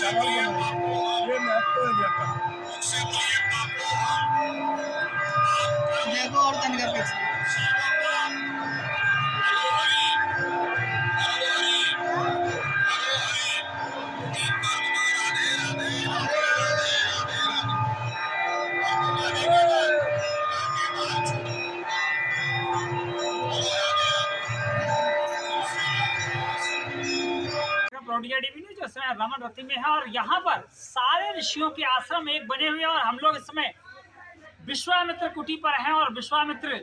ये महत्व है ये का। देखो और तन का पीछे प्रोडिया देवी ने जो समय रमन रति में है और यहाँ पर सारे ऋषियों के आश्रम एक बने हुए हैं और हम लोग इस समय विश्वामित्र कुटी पर हैं और विश्वामित्र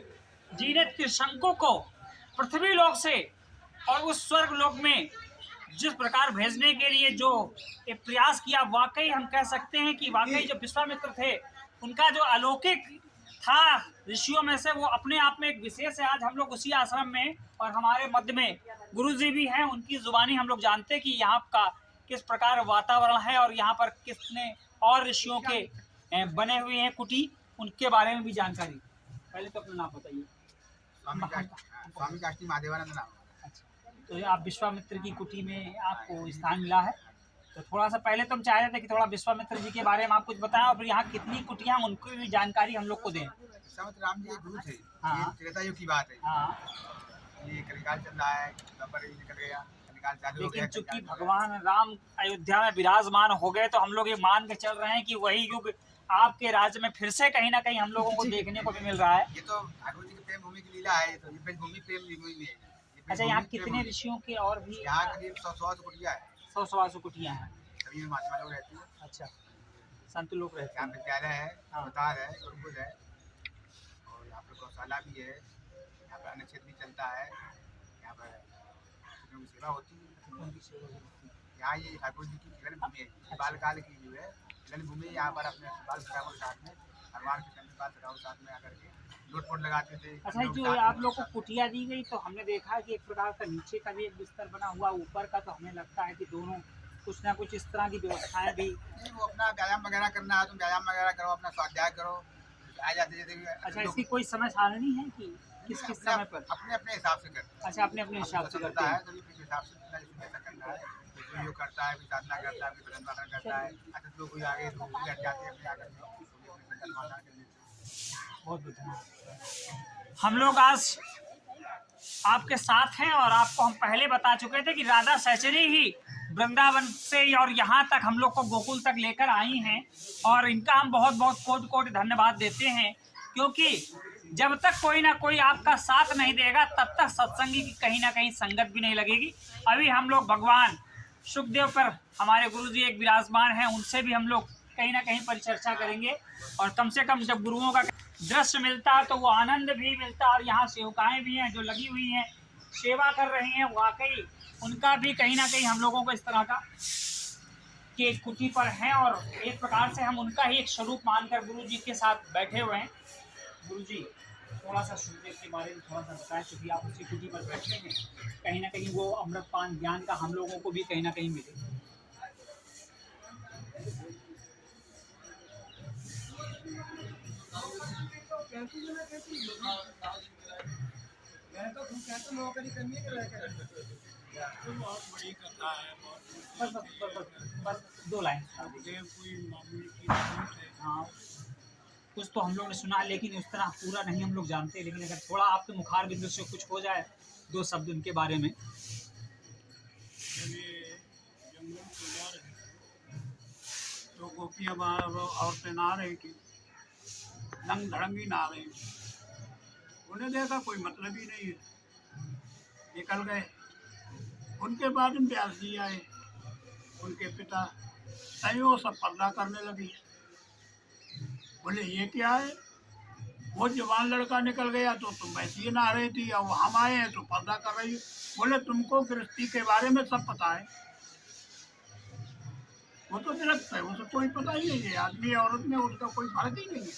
जी ने त्रिशंकु को पृथ्वी लोक से और उस स्वर्ग लोक में जिस प्रकार भेजने के लिए जो एक प्रयास किया, वाकई हम कह सकते हैं कि वाकई जो विश्वामित्र थे उनका जो अलौकिक था ऋषियों में से, वो अपने आप में एक विशेष है। आज हम लोग उसी आश्रम में और हमारे मध्य में गुरु जी भी हैं, उनकी जुबानी हम लोग जानते हैं कि यहाँ का किस प्रकार वातावरण है और यहाँ पर कितने और ऋषियों के बने हुए हैं कुटी, उनके बारे में भी जानकारी। पहले तो अपना नाम बताइए। स्वामी काष्टी महादेवानंद नाम। अच्छा, तो आप विश्वामित्र की कुटी में आपको स्थान मिला है, तो थोड़ा सा पहले तो हम चाह रहे थे कि थोड़ा विश्वामित्र जी के बारे में आप कुछ बताएं और फिर यहाँ कितनी कुटियाँ उनकी भी जानकारी हम लोग को दें। विश्वामित्र राम जी के गुरु थे। हाँ। ये त्रेता युग की बात है। हाँ। ये कलिकाल चल रहा है, नंबर निकल गया, कलिकाल चालू हो गया। लेकिन चूंकि भगवान राम अयोध्या में विराजमान हो गए तो हम लोग ये मान के चल रहे हैं कि वही युग आपके राज्य में फिर से कहीं ना कहीं हम लोगों को देखने को भी मिल रहा है। ये तो ठाकुर जी की प्रेम भूमि की लीला है, तो ये प्रेम भूमि में है। अच्छा, यहाँ कितने ऋषियों के और भी? यहाँ करीब 100 कुटिया है। 100 कुटियाँ हैं। सभी में महात्मा लोग रहते हैं। अच्छा, संत लोग रहते यहाँ हैं। विद्यालय है, हाँ। अवतार है, गुरुकुल है और यहाँ पर गौशाला भी है। यहाँ पर अन्न क्षेत्र भी चलता है। यहाँ पर की सेवा होती है। यहाँ ये ठाकुर जी की जीवन भूमि है, बालकाल की जो है जीवन भूमि। यहाँ पर अपने बाल सखाओं के साथ में, भगवान के समय बाल सखाओं के साथ में आकर के लोटपोट लगाते थे। अच्छा, जो आप लोग को कुटिया दी गई तो हमने देखा कि एक प्रकार का नीचे का भी एक बिस्तर बना हुआ, ऊपर का, तो हमें लगता है कि दोनों कुछ ना कुछ इस तरह की व्यवस्थाएं भी। नहीं, वो अपना व्यायाम वगैरह करना है तो व्यायाम वगैरह करो, अपना स्वाध्याय करो, आ जाते जैसे। अच्छा, इसकी कोई समय सारणी है कि किस समय पर? अपने अपने हिसाब से करते हैं। अच्छा, अपने अपने हिसाब से करता है। तो अपने हिसाब से कैसा करना है, कोई योग करता है, कोई साधना करता है, कोई भजन पाठन करता है। अच्छा, तो कोई आगे बैठ जाते हैं अपने आकर बहुत धन्यवाद। हम लोग आज आपके साथ हैं और आपको हम पहले बता चुके थे कि राधा सहचरी ही वृंदावन से और यहाँ तक हम लोग को गोकुल तक लेकर आई हैं और इनका हम बहुत बहुत कोटि कोटि धन्यवाद देते हैं, क्योंकि जब तक कोई ना कोई आपका साथ नहीं देगा तब तक सत्संगी की कहीं ना कहीं संगत भी नहीं लगेगी। अभी हम लोग भगवान सुखदेव पर हमारे गुरु जी एक विराजमान हैं, उनसे भी हम लोग कहीं ना कहीं परिचर्चा करेंगे और कम से कम जब गुरुओं का दृश्य मिलता है तो वो आनंद भी मिलता है। और यहाँ सेवकाएं भी हैं जो लगी हुई हैं, सेवा कर रही हैं, वाकई उनका भी कहीं ना कहीं हम लोगों को इस तरह का कि कुटी पर हैं और एक प्रकार से हम उनका ही एक स्वरूप मानकर गुरु जी के साथ बैठे हुए हैं। गुरु जी, थोड़ा सा सुखदेव के बारे में थोड़ा सा बताएं, क्योंकि आप उसी कुटी पर बैठे हैं, कहीं ना कहीं वो अमृतपान ज्ञान का हम लोगों को भी कहीं ना कहीं मिले। नौकरी करनी है बहुत बड़ी कथा है। बस बस बस बस बस 2 लाइन। कोई मामूली की नहीं है। हाँ, कुछ तो हम लोग ने सुना, लेकिन उस तरह पूरा नहीं हम लोग जानते। लेकिन अगर थोड़ा आपके मुखार बिंदु से कुछ हो जाए 2 शब्द उनके बारे में। जंगल से जा रहे तो गोपियाँ औरतें नहा रही थी, नंग धड़ंगी नहा रही। उन्हें देखा कोई मतलब ही नहीं है, निकल गए। उनके बाद में व्यास जी आए, उनके पिता तैयो सब पर्दा करने लगी। बोले ये क्या है, वो जवान लड़का निकल गया तो तुम वैसे ही नहा रही थी, और हम आए हैं तो पर्दा कर रही हो। बोले तुमको गृहस्थी के बारे में सब पता है। वो तो दरख्त है, उसे कोई पता ही नहीं है। आदमी औरत में उसका कोई फर्क ही नहीं है।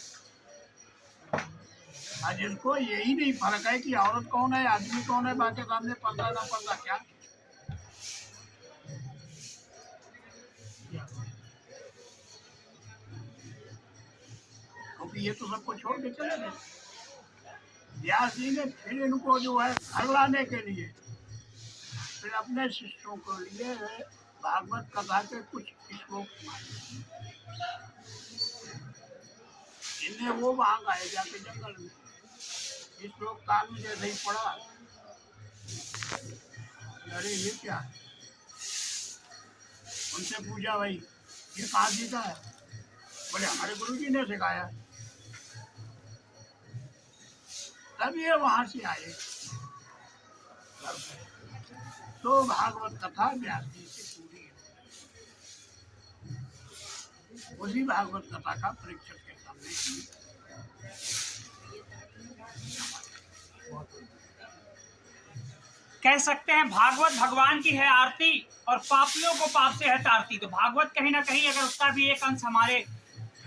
आज इसको यही नहीं फर्क है कि औरत कौन है, आदमी कौन है, बाकी सामने पर्दा ना पर्दा क्या। क्योंकि ये तो सबको छोड़ के चले गए। व्यास जी ने फिर इनको जो है घर लाने के लिए फिर अपने शिष्यों को लिए भागवत कथा के कुछ श्लोक माने। इनने वो वहां गाए जाके जंगल में, इस श्लोक कान में जैसे ही पड़ा, अरे ये क्या है? उनसे पूछा भाई ये कहाँ सीखा है? बोले हमारे गुरु जी ने सिखाया। तब ये वहां से आए। तो भागवत कथा व्यास जी से पूरी है। उसी भागवत कथा का परीक्षक के सामने कह सकते हैं भागवत भगवान की है आरती और पापियों को पाप से है तारती। तो भागवत कहीं ना कहीं अगर उसका भी एक अंश हमारे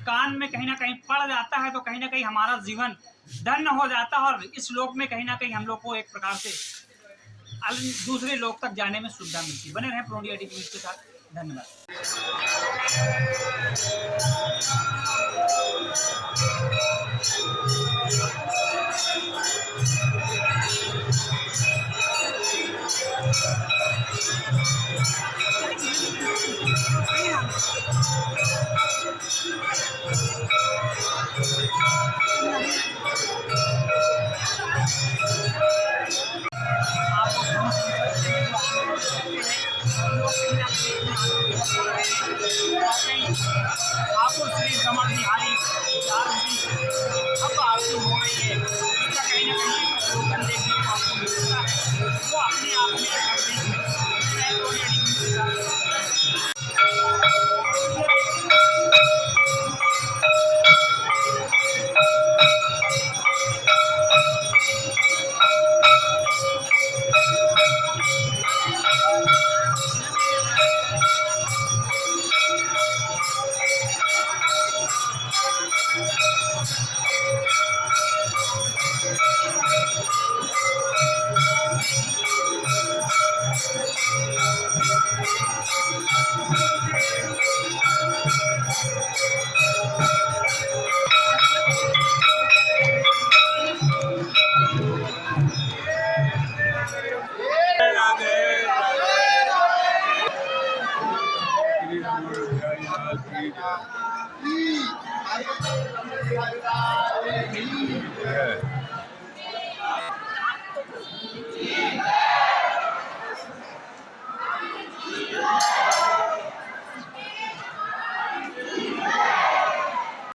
कान में कहीं ना कहीं पड़ जाता है तो कहीं ना कहीं हमारा जीवन धन्य हो जाता है और इस लोक में कहीं ना कहीं हम लोग को एक प्रकार से दूसरे लोक तक जाने में सुविधा मिलती है। बने रहें प्रो इंडिया टीवी न्यूज़ के साथ। धन्यवाद। आपको श्री रमण बिहारी अब आरती हो रही है, इसका कहीं ना कहीं अवलोकन देखने को आपको मिलता है। वो अपने आप Yeah.